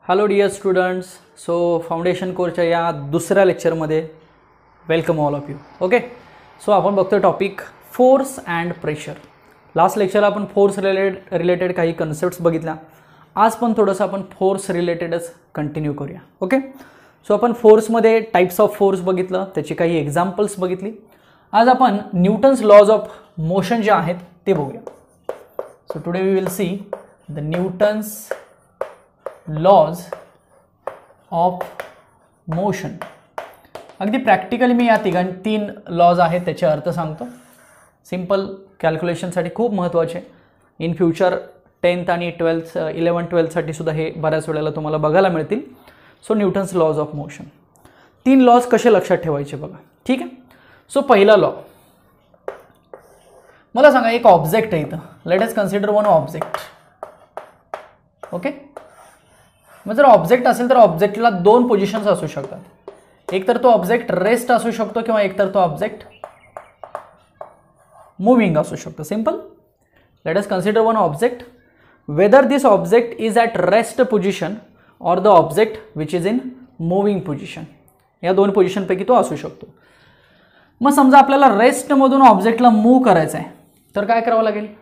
Hello dear students. So foundation कोर्सच्या या दुसऱ्या लेक्चरमध्ये welcome all of you. Okay, so आपण बघतोय topic force and pressure. Last लेक्चरला आपण फोर्स रिलेटेड काही कन्सेप्ट्स बघितल्या. आज पण थोडंसं आपण फोर्स रिलेटेडच कंटिन्यू करूया. ओके, सो आपण फोर्समध्ये टाइप्स ऑफ फोर्स बघितलं, त्याची काही एक्झाम्पल्स बघितली. आज आपण न्यूटन्स लॉज ऑफ मोशन जे आहेत ते बघूया. So today we will see the Newton's laws of motion. अगदी प्रॅक्टिकली मी या तीन लॉज आहेत त्याचे अर्थ सांगतो. सिंपल कॅल्क्युलेशनसाठी खूप महत्त्वाचे. इन फ्युचर 10th आणि 11th-12th सुद्धा हे बऱ्याच वेळेला तुम्हाला बघायला मिळतील. So Newton's laws of motion, 3 laws कसे लक्षात ठेवायचे बघा. ठीक आहे. सो पहिला लॉ, मला सांगा एक ऑब्जेक्ट आहे इथं. Let us consider one object. Okay, मग जर ऑब्जेक्ट असेल तर ऑब्जेक्टला 2 पोझिशन्स असू शकतात. एक तर तो ऑब्जेक्ट रेस्ट असू शकतो किंवा एक तर तो ऑब्जेक्ट मूविंग असू शकतो. Simple. Let us consider one object, whether this object is at rest position or the object which is in moving position. या 2 पोझिशनपैकी तो असू शकतो. मग समजा आपल्याला रेस्टमधून ऑब्जेक्टला मूव्ह करायचं आहे तर काय करावं लागेल,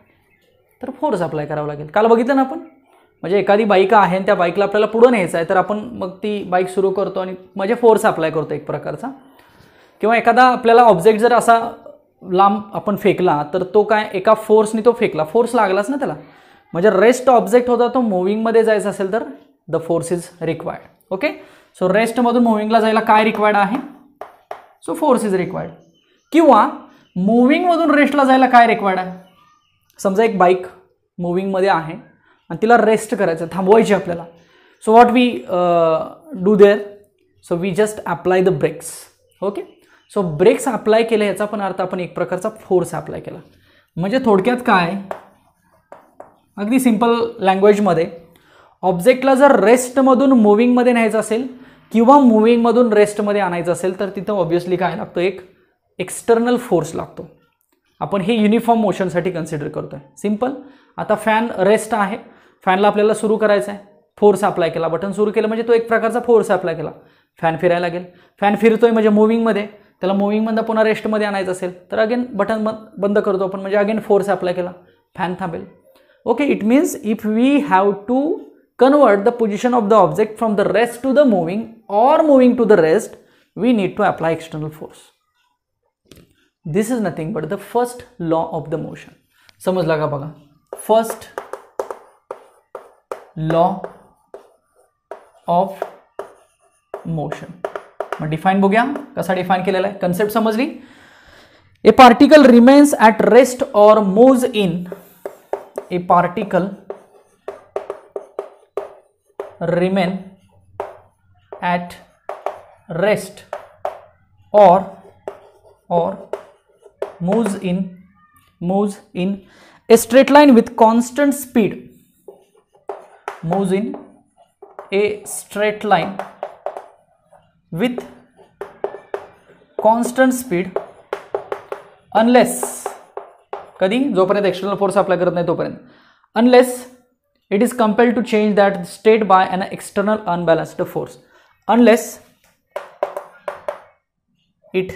तर फोर्स अप्लाय करावं लागेल. काल बघितलं ना आपण, म्हणजे एखादी बाईक आहे आणि त्या बाईकला आपल्याला पुढं न्यायचं आहे तर आपण मग ती बाईक सुरू करतो आणि म्हणजे फोर्स अप्लाय करतो एक प्रकारचा. किंवा एखादा आपल्याला ऑब्जेक्ट जर असा लांब आपण फेकला तर तो काय एका फोर्सनी तो फेकला, फोर्स लागलाच ना त्याला. म्हणजे रेस्ट ऑब्जेक्ट होता तो मूव्हिंगमध्ये जायचं असेल तर the force is required. Okay, so रेस्टमधून मूव्हिंगला जायला काय रिक्वायर्ड आहे, सो फोर्स इज रिक्वायर्ड. किंवा मूव्हिंगमधून रेस्टला जायला काय रिक्वायर्ड आहे. समजा एक बाईक मूव्हिंगमध्ये आहे आणि तिला रेस्ट करायचं, थांबवायची आपल्याला. So what we do there, so we just apply the brakes. Okay, so brakes apply केले याचा पण अर्थ आपण एक प्रकारचा फोर्स अप्लाय केला. म्हणजे थोडक्यात काय, अगदी सिंपल लँग्वेजमध्ये, ऑब्जेक्टला जर रेस्टमधून मूव्हिंगमध्ये न्यायचं असेल किंवा मूव्हिंगमधून रेस्टमध्ये आणायचं असेल तर तिथं ऑब्व्हियसली काय लागतं, एक एक्सटर्नल फोर्स लागतो. आपण हे युनिफॉर्म मोशनसाठी कन्सिडर करतोय. सिंपल. आता फॅन रेस्ट आहे, फॅनला आपल्याला सुरू करायचं आहे, फोर्स अप्लाय केला, बटन सुरू केलं म्हणजे तो एक प्रकारचा फोर्स अप्लाय केला. फॅन फिरायला लागेल, फॅन फिरतोय म्हणजे मूव्हिंगमध्ये, त्याला मूव्हिंगमधून पुन्हा रेस्टमध्ये आणायचं असेल तर अगेन बटन बंद करतो आपण, म्हणजे अगेन फोर्स अप्लाय केला, फॅन थांबेल. Okay, it means if we have to convert the position of the object from the rest to the moving or moving to the rest, we need to apply external force. This is nothing but the first law of the motion. समजला का बघा, first law of motion. मग define बघूया कसा define केलेला आहे. Concept समजली. A particle remains at rest or moves in, A particle remain at rest or moves in a straight line with constant speed, moves in a straight line with constant speed unless, कधी, जोपर्यंत external force apply करत नाही तोपर्यंत, unless it is compelled to change that state by an external unbalanced force, unless it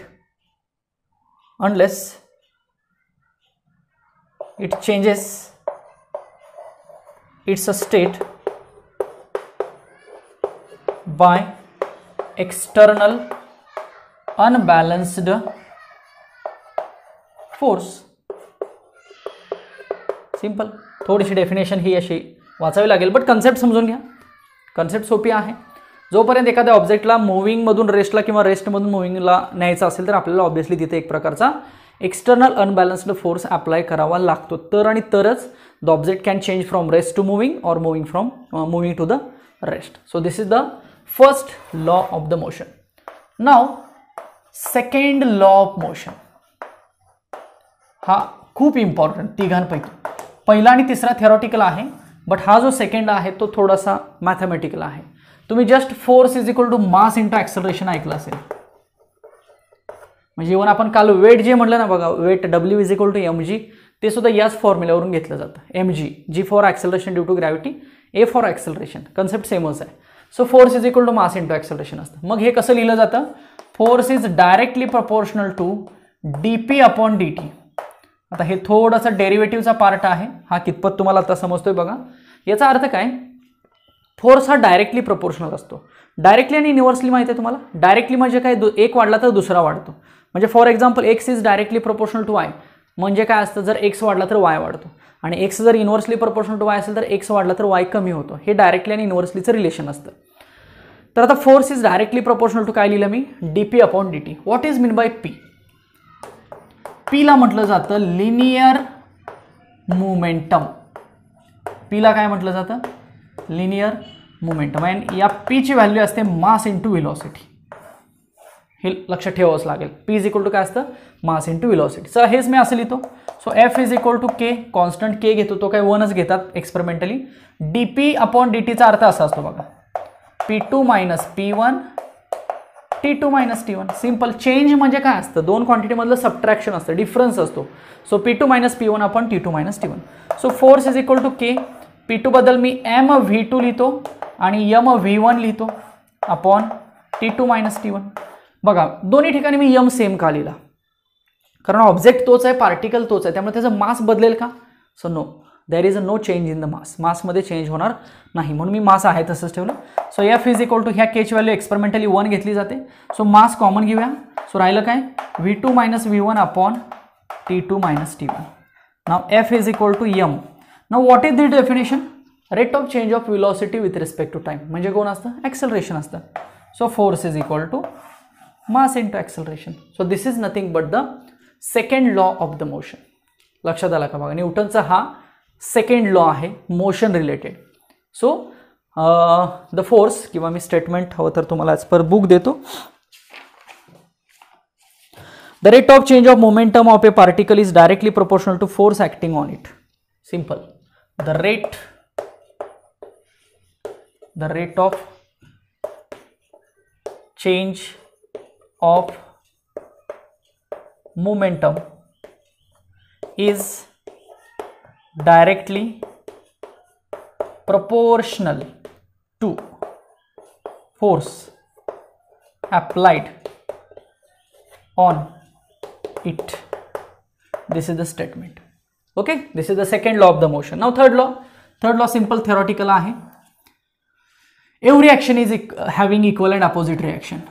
changes its state by external unbalanced force. Simple. थोडीशी definition ही अशी वाचावी लागेल but concept समजून घ्या. कन्सेप्ट सोपी आहे. जोपर्यंत एखाद्या ऑब्जेक्टला मूव्हिंगमधून रेस्टला किंवा रेस्टमधून मूव्हिंगला न्यायचं असेल तर आपल्याला ऑब्व्हियसली तिथे एक प्रकारचा एक्सटर्नल अनबॅलन्स्ड फोर्स अप्लाय करावा लागतो. तर आणि तरच the object can change from rest to moving or moving to the rest. So this is the first law of the motion. Now second law of motion. हा खूप important तिघांपैकी. पहिला आणि तिसरा थेरॉटिकल आहे बट हा जो सेकंड आहे तो थोडासा मॅथमॅटिकल आहे. तुम्ही just force is equal to mass into acceleration ऐकलं असेल. म्हणजे इव्हन आपण काल वेट जे म्हटलं ना बघा, weight W is equal to mg, ते सुद्धा याच फॉर्म्युल्यावरून घेतलं जातं. mg, G for acceleration due to gravity, A for acceleration. Concept सेमच आहे. So force is equal to mass into acceleration असतं. मग हे कसं लिहिलं जातं? Force is directly proportional to dp upon dt. आता हे थोडंसं डेरिव्हेटिव्हचा पार्ट आहे, हा कितपत तुम्हाला आता समजतोय बघा. याचा अर्थ काय? फोर्स हा डायरेक्टली प्रपोर्शनल असतो. डायरेक्टली आणि इनव्हर्सली माहिती आहे तुम्हाला. डायरेक्टली म्हणजे काय? एक वाढला तर दुसरा वाढतो. म्हणजे for example x is directly proportional to y, म्हणजे काय असतं? जर एक्स वाढला तर वाय वाढतो, आणि एक्स जर इनव्हर्सली प्रपोर्शनल टू वाय असेल तर एक्स वाढला तर वाय कमी होतो. हे डायरेक्टली आणि इनव्हर्सलीचं रिलेशन असतं. तर आता force is directly proportional to काय लिहिलं मी? DP upon dt. What is mean by P? पीला म्हटलं जातं लिनियर मोमेंटम. पीला काय म्हटलं जातं? Linear momentum. अँड या पीची व्हॅल्यू असते मास इंटू व्हेलॉसिटी. हे लक्षात ठेवावंच लागेल. पी इज इक्वल टू काय असतं? Mass into velocity. चला हेच मी असं लिहितो. So F is equal to K, constant K घेतो, तो काय 1च घेतात एक्सपेरिमेंटली. डीपी अपॉन डीटीचा अर्थ असा असतो बघा, P2 minus P1 T2 minus T1. Simple. Change म्हणजे काय असतं? दोन क्वांटिटीमधलं सबट्रॅक्शन असतं, डिफरन्स असतो. So P2 minus P1 upon T2 minus T1. So force is equal to k. P2 बद्दल मी mv2 लिहितो आणि mv1 लिहितो अपॉन T2 मायनस T1. बघा दोन्ही ठिकाणी मी m सेम का लिहिला? कारण ऑब्जेक्ट तोच आहे, पार्टिकल तोच आहे, त्यामुळे त्याचा मास बदलेल का? So no, there is a no change in the mass. मासमध्ये चेंज होणार नाही, म्हणून मी मास आहे तसंच ठेवलं. So F is equal to, ह्या केची व्हॅल्यू एक्सपेरिमेंटली 1 घेतली जाते. सो मास कॉमन घेऊया. सो राहिलं काय? v2 minus v1 upon T2 minus T1. Now F is equal to m. Now what is the definition? Rate of change of velocity with respect to time. म्हणजे कोण असतं? Acceleration असतं. So force is equal to mass into acceleration. So this is nothing but the second law of the motion. लक्षात आला का बघा? न्यूटनचा हा सेकंड लॉ आहे motion related. So the force, किंवा मी स्टेटमेंट हवं तर तुम्हाला ॲज पर बुक देतो. The rate of change of momentum of a particle is directly proportional to force acting on it. Simple. The rate of change of momentum is directly proportional to force applied on it. This is the statement. Okay, this is the second law of the motion. Now third law simple theoretical आहे. Every action is having equal and opposite reaction.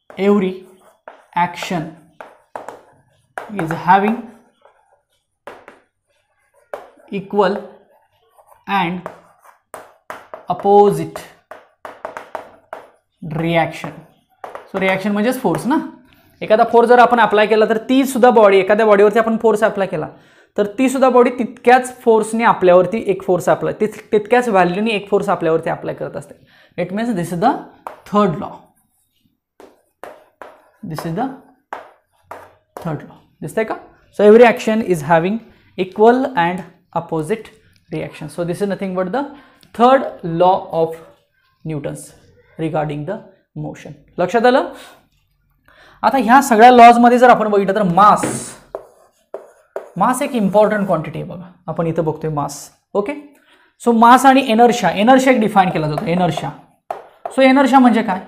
Every action is having equal and opposite reaction. So reaction म्हणजेच force ना. एखादा force जर आपण apply केला तर ती सुद्धा बॉडी, एखाद्या बॉडीवरती आपण फोर्स अप्लाय केला तर ती सुद्धा बॉडी तितक्याच फोर्सने आपल्यावरती एक फोर्स अप्लाय, तितक्याच व्हॅल्यूने एक फोर्स आपल्यावरती अप्लाय करत असते. It means this is the third law. This is the third law. दिसतंय का? So every action is having equal and opposite reaction. So this is nothing but the third law of Newton's regarding the motion. लक्षात आलं? आता ह्या सगळ्या लॉजमध्ये जर आपण बघितलं तर मास एक इम्पॉर्टंट क्वांटिटी आहे बघा. आपण इथं बघतोय मास. ओके. सो मास आणि एनर्शिया एक डिफाईन केला जातो. एनर्शिया. सो एनर्शिया म्हणजे काय?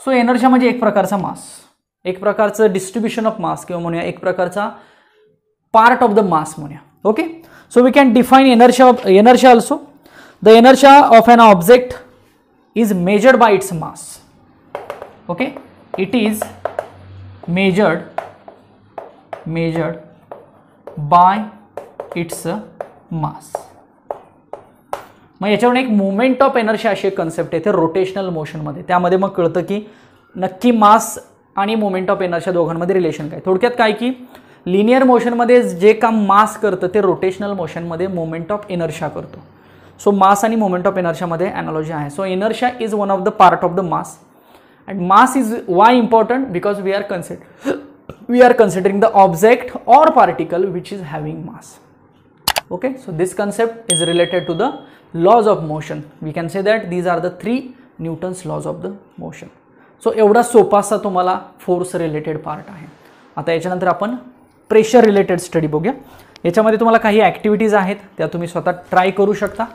सो एनर्शिया म्हणजे एक प्रकारचा मास, एक प्रकारचं डिस्ट्रीब्युशन ऑफ मास, किंवा म्हणूया एक प्रकारचा पार्ट ऑफ द मास म्हणूया. Okay. So we can define inertia also. The inertia of an object is measured by its mass. Okay, it is measured by its mass. मग याच्यावर एक moment of energy अशी एक concept येते rotational मोशनमध्ये. त्यामध्ये मग कळतं की नक्की मास आणि मोमेंट ऑफ एनर्जी दोघांमध्ये रिलेशन काय. थोडक्यात काय की लिनियर मोशनमध्ये जे काम मास करतं ते रोटेशनल मोशनमध्ये मोमेंट ऑफ एनर्जी करतो. सो मास आणि मोमेंट ऑफ एनर्शियामध्ये अनालॉजी आहे. So inertia is one of the part of the mass and mass is why important because we are considering the object or particle which is having mass. Okay. So this concept is related to the laws of motion. We can say that these are the 3 Newton's laws of the motion. So एवढा सोपासा तुम्हाला force related part आहे. आता याच्यानंतर आपण pressure related study बघूया. याच्यामध्ये तुम्हाला काही ॲक्टिव्हिटीज आहेत त्या तुम्ही स्वतः ट्राय करू शकता.